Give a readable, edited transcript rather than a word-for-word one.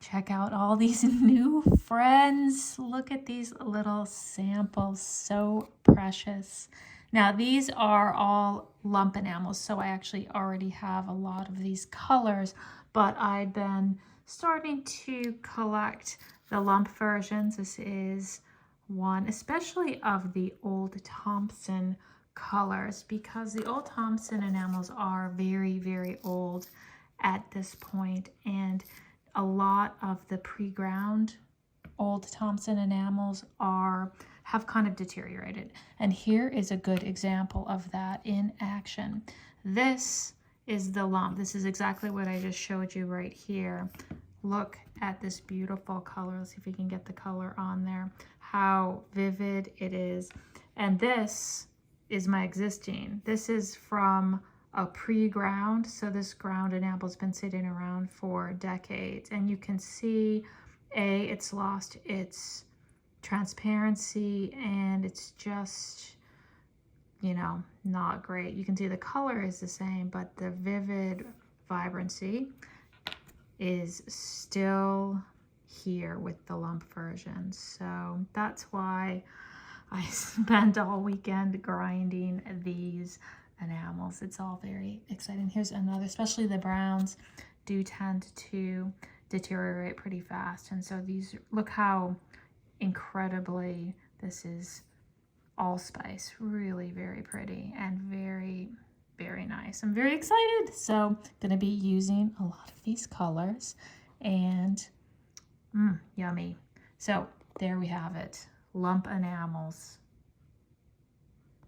Check out all these new friends. Look at these little samples, so precious. Now these are all lump enamels, so I actually already have a lot of these colors, but I've been starting to collect the lump versions. This is one, especially of the old Thomspon colors, because the old Thomspon enamels are very, very old at this point, and a lot of the pre-ground old Thomspon enamels have kind of deteriorated. And here is a good example of that in action. This is the lump. This is exactly what I just showed you right here. Look at this beautiful color. Let's see if we can get the color on there. How vivid it is. And this is my existing. This is from a pre-ground, so this ground enamel's been sitting around for decades, and you can see it's lost its transparency, and it's just, you know, not great. You can see the color is the same, but the vivid vibrancy is still here with the lump version. So that's why I spent all weekend grinding these enamels. It's all very exciting. Here's another, especially the browns do tend to deteriorate pretty fast. And so these, look how incredibly this is allspice. Really very pretty and very, very nice. I'm very excited. So going to be using a lot of these colors, and yummy. So there we have it. Lump enamels.